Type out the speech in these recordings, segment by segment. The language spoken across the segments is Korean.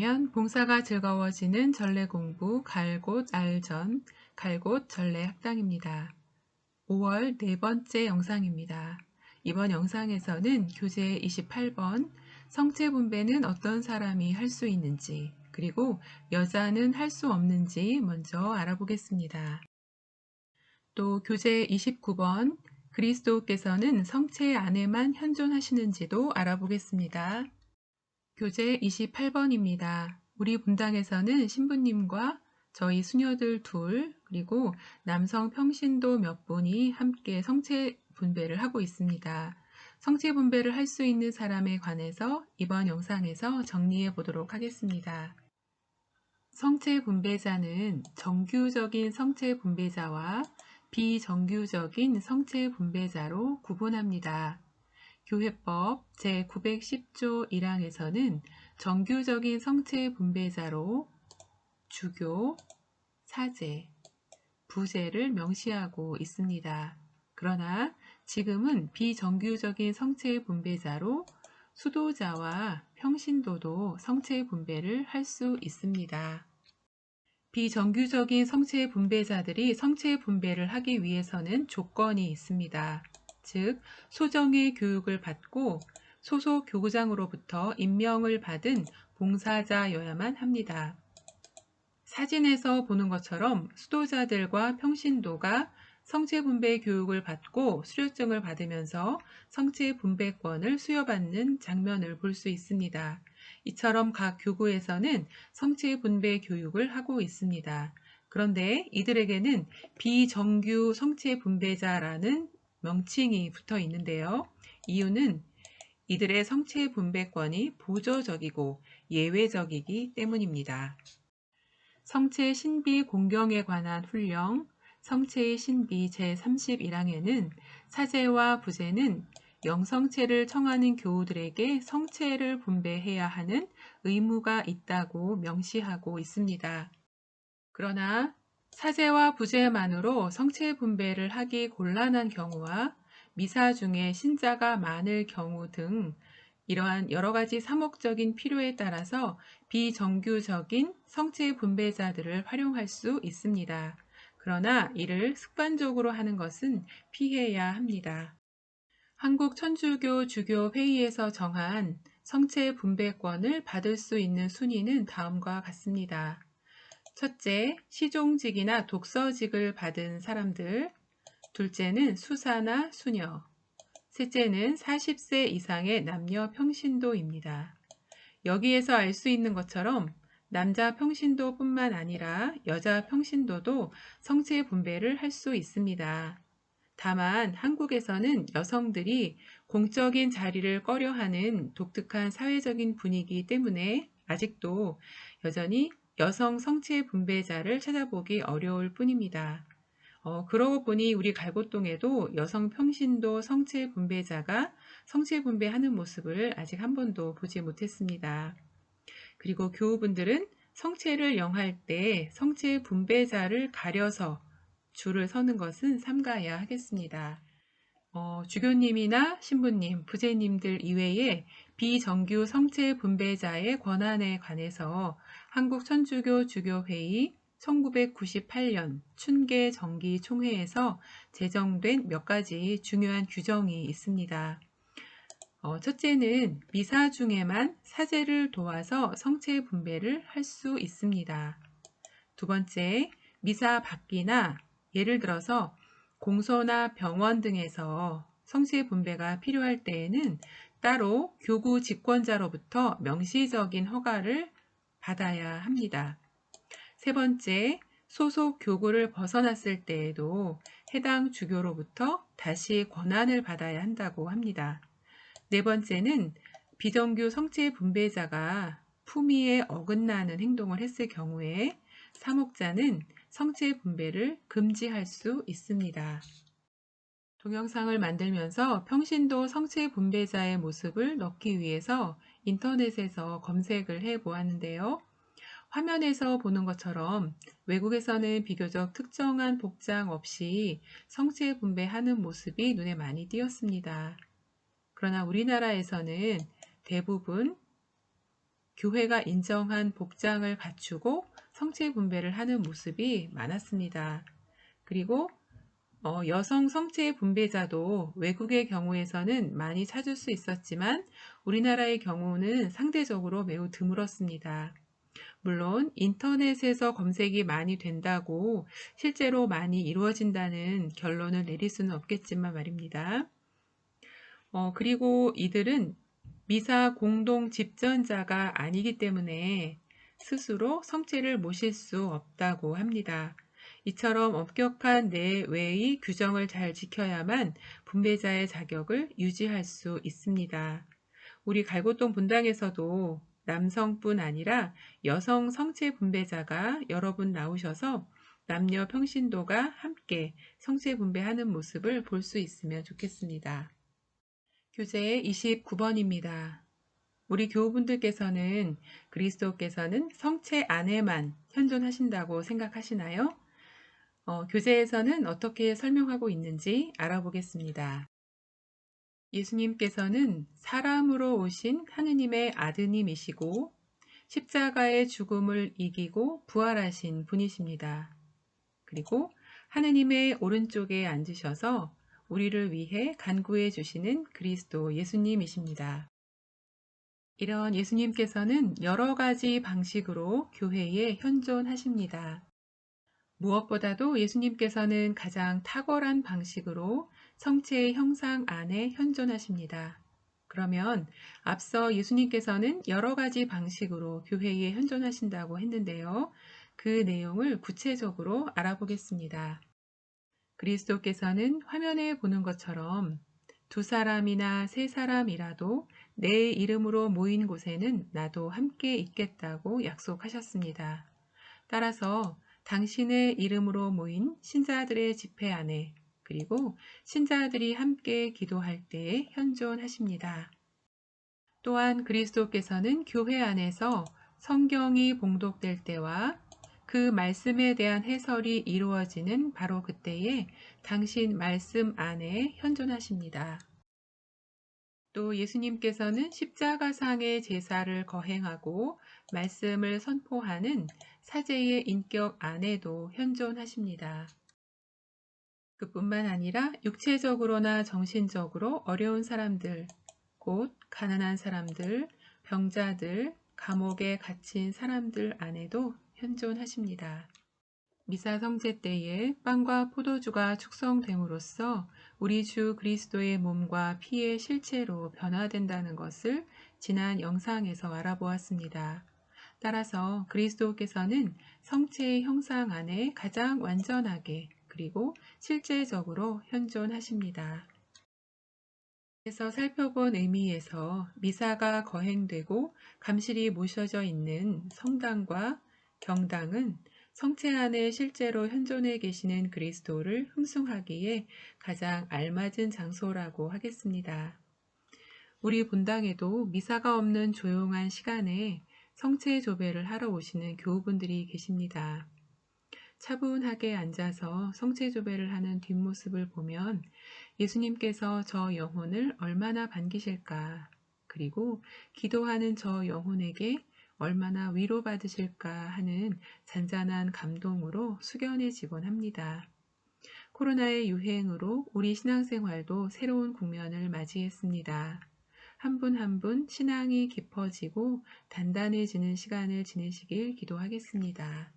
하면 봉사가 즐거워지는 전래 공부 갈곳 알전 갈곳 전래 학당입니다. 5월 네 번째 영상입니다. 이번 영상에서는 교재 28번 성체 분배는 어떤 사람이 할 수 있는지 그리고 여자는 할 수 없는지 먼저 알아보겠습니다. 또 교재 29번 그리스도께서는 성체 안에만 현존하시는지도 알아보겠습니다. 교재 28번입니다. 우리 분당에서는 신부님과 저희 수녀들 둘 그리고 남성 평신도 몇 분이 함께 성체 분배를 하고 있습니다. 성체 분배를 할 수 있는 사람에 관해서 이번 영상에서 정리해 보도록 하겠습니다. 성체 분배자는 정규적인 성체 분배자와 비정규적인 성체 분배자로 구분합니다. 교회법 제910조 1항에서는 정규적인 성체 분배자로 주교, 사제, 부제를 명시하고 있습니다. 그러나 지금은 비정규적인 성체 분배자로 수도자와 평신도도 성체 분배를 할 수 있습니다. 비정규적인 성체 분배자들이 성체 분배를 하기 위해서는 조건이 있습니다. 즉, 소정의 교육을 받고 소속 교구장으로부터 임명을 받은 봉사자여야만 합니다. 사진에서 보는 것처럼 수도자들과 평신도가 성체 분배 교육을 받고 수료증을 받으면서 성체 분배권을 수여받는 장면을 볼 수 있습니다. 이처럼 각 교구에서는 성체 분배 교육을 하고 있습니다. 그런데 이들에게는 비정규 성체 분배자라는 명칭이 붙어 있는데요. 이유는 이들의 성체 분배권이 보조적이고 예외적이기 때문입니다. 성체 신비 공경에 관한 훈령, 성체의 신비 제31항에는 사제와 부제는 영성체를 청하는 교우들에게 성체를 분배해야 하는 의무가 있다고 명시하고 있습니다. 그러나 사제와 부제만으로 성체 분배를 하기 곤란한 경우와 미사 중에 신자가 많을 경우 등 이러한 여러 가지 사목적인 필요에 따라서 비정규적인 성체 분배자들을 활용할 수 있습니다. 그러나 이를 습관적으로 하는 것은 피해야 합니다. 한국천주교 주교회의에서 정한 성체 분배권을 받을 수 있는 순위는 다음과 같습니다. 첫째, 시종직이나 독서직을 받은 사람들. 둘째는 수사나 수녀. 셋째는 40세 이상의 남녀 평신도입니다. 여기에서 알 수 있는 것처럼 남자 평신도뿐만 아니라 여자 평신도도 성체 분배를 할 수 있습니다. 다만 한국에서는 여성들이 공적인 자리를 꺼려하는 독특한 사회적인 분위기 때문에 아직도 여전히 여성 성체 분배자를 찾아보기 어려울 뿐입니다. 그러고 보니 우리 갈고동에도 여성 평신도 성체 분배자가 성체 분배하는 모습을 아직 한 번도 보지 못했습니다. 그리고 교우분들은 성체를 영할 때 성체 분배자를 가려서 줄을 서는 것은 삼가야 하겠습니다. 주교님이나 신부님, 부제님들 이외에 비정규 성체 분배자의 권한에 관해서 한국천주교 주교회의 1998년 춘계 정기 총회에서 제정된 몇 가지 중요한 규정이 있습니다. 첫째는 미사 중에만 사제를 도와서 성체 분배를 할 수 있습니다. 두 번째, 미사 밖이나 예를 들어서 공소나 병원 등에서 성체 분배가 필요할 때에는 따로 교구 직권자로부터 명시적인 허가를 받아야 합니다. 세 번째, 소속 교구를 벗어났을 때에도 해당 주교로부터 다시 권한을 받아야 한다고 합니다. 네 번째는 비정규 성체 분배자가 품위에 어긋나는 행동을 했을 경우에 사목자는 성체 분배를 금지할 수 있습니다. 동영상을 만들면서 평신도 성체 분배자의 모습을 넣기 위해서 인터넷에서 검색을 해 보았는데요. 화면에서 보는 것처럼 외국에서는 비교적 특정한 복장 없이 성체 분배하는 모습이 눈에 많이 띄었습니다. 그러나 우리나라에서는 대부분 교회가 인정한 복장을 갖추고 성체 분배를 하는 모습이 많았습니다. 그리고 여성 성체 분배자도 외국의 경우에서는 많이 찾을 수 있었지만 우리나라의 경우는 상대적으로 매우 드물었습니다. 물론 인터넷에서 검색이 많이 된다고 실제로 많이 이루어진다는 결론을 내릴 수는 없겠지만 말입니다. 그리고 이들은 미사 공동 집전자가 아니기 때문에 스스로 성체를 모실 수 없다고 합니다. 이처럼 엄격한 내외의 규정을 잘 지켜야만 분배자의 자격을 유지할 수 있습니다. 우리 갈고동 분당에서도 남성뿐 아니라 여성 성체 분배자가 여러 분 나오셔서 남녀 평신도가 함께 성체 분배하는 모습을 볼 수 있으면 좋겠습니다. 교재 29번입니다. 우리 교우분들께서는 그리스도께서는 성체 안에만 현존하신다고 생각하시나요? 교재에서는 어떻게 설명하고 있는지 알아보겠습니다. 예수님께서는 사람으로 오신 하느님의 아드님이시고 십자가의 죽음을 이기고 부활하신 분이십니다. 그리고 하느님의 오른쪽에 앉으셔서 우리를 위해 간구해 주시는 그리스도 예수님이십니다. 이런 예수님께서는 여러 가지 방식으로 교회에 현존하십니다. 무엇보다도 예수님께서는 가장 탁월한 방식으로 성체의 형상 안에 현존하십니다. 그러면 앞서 예수님께서는 여러 가지 방식으로 교회에 현존하신다고 했는데요. 그 내용을 구체적으로 알아보겠습니다. 그리스도께서는 화면에 보는 것처럼 두 사람이나 세 사람이라도 내 이름으로 모인 곳에는 나도 함께 있겠다고 약속하셨습니다. 따라서 당신의 이름으로 모인 신자들의 집회 안에 그리고 신자들이 함께 기도할 때에 현존하십니다. 또한 그리스도께서는 교회 안에서 성경이 봉독될 때와 그 말씀에 대한 해설이 이루어지는 바로 그때에 당신 말씀 안에 현존하십니다. 또 예수님께서는 십자가상의 제사를 거행하고 말씀을 선포하는 사제의 인격 안에도 현존하십니다. 그뿐만 아니라 육체적으로나 정신적으로 어려운 사람들, 곧 가난한 사람들, 병자들, 감옥에 갇힌 사람들 안에도 현존하십니다. 미사 성제 때에 빵과 포도주가 축성됨으로써 우리 주 그리스도의 몸과 피의 실체로 변화된다는 것을 지난 영상에서 알아보았습니다. 따라서 그리스도께서는 성체의 형상 안에 가장 완전하게 그리고 실제적으로 현존하십니다. 에서 살펴본 의미에서 미사가 거행되고 감실이 모셔져 있는 성당과 경당은 성체 안에 실제로 현존해 계시는 그리스도를 흠숭하기에 가장 알맞은 장소라고 하겠습니다. 우리 본당에도 미사가 없는 조용한 시간에 성체 조배를 하러 오시는 교우분들이 계십니다. 차분하게 앉아서 성체 조배를 하는 뒷모습을 보면 예수님께서 저 영혼을 얼마나 반기실까, 그리고 기도하는 저 영혼에게 얼마나 위로받으실까 하는 잔잔한 감동으로 숙연해지곤 합니다. 코로나의 유행으로 우리 신앙생활도 새로운 국면을 맞이했습니다. 한 분 한 분 신앙이 깊어지고 단단해지는 시간을 지내시길 기도하겠습니다.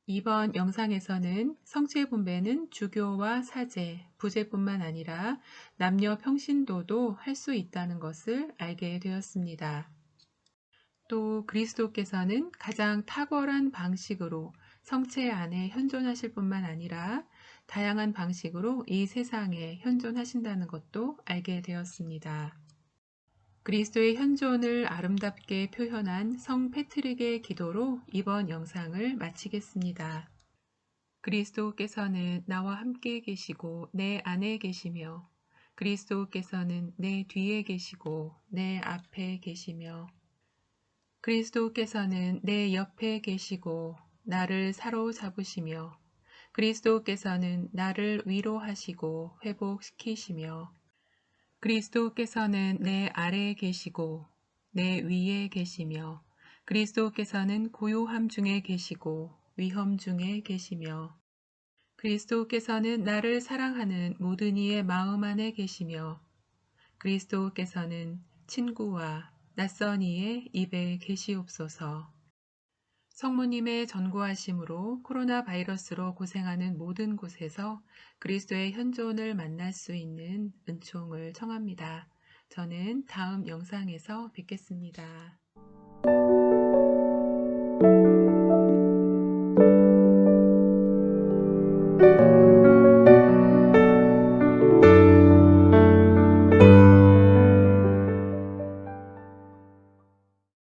이번 영상에서는 성체 분배는 주교와 사제, 부제뿐만 아니라 남녀 평신도도 할 수 있다는 것을 알게 되었습니다. 또 그리스도께서는 가장 탁월한 방식으로 성체 안에 현존하실 뿐만 아니라 다양한 방식으로 이 세상에 현존하신다는 것도 알게 되었습니다. 그리스도의 현존을 아름답게 표현한 성 패트릭의 기도로 이번 영상을 마치겠습니다. 그리스도께서는 나와 함께 계시고 내 안에 계시며 그리스도께서는 내 뒤에 계시고 내 앞에 계시며 그리스도께서는 내 옆에 계시고 나를 사로잡으시며 그리스도께서는 나를 위로하시고 회복시키시며 그리스도께서는 내 아래에 계시고 내 위에 계시며 그리스도께서는 고요함 중에 계시고 위험 중에 계시며 그리스도께서는 나를 사랑하는 모든 이의 마음 안에 계시며 그리스도께서는 친구와 낯선 이의 입에 계시옵소서. 성모님의 전고하심으로 코로나 바이러스로 고생하는 모든 곳에서 그리스도의 현존을 만날 수 있는 은총을 청합니다. 저는 다음 영상에서 뵙겠습니다.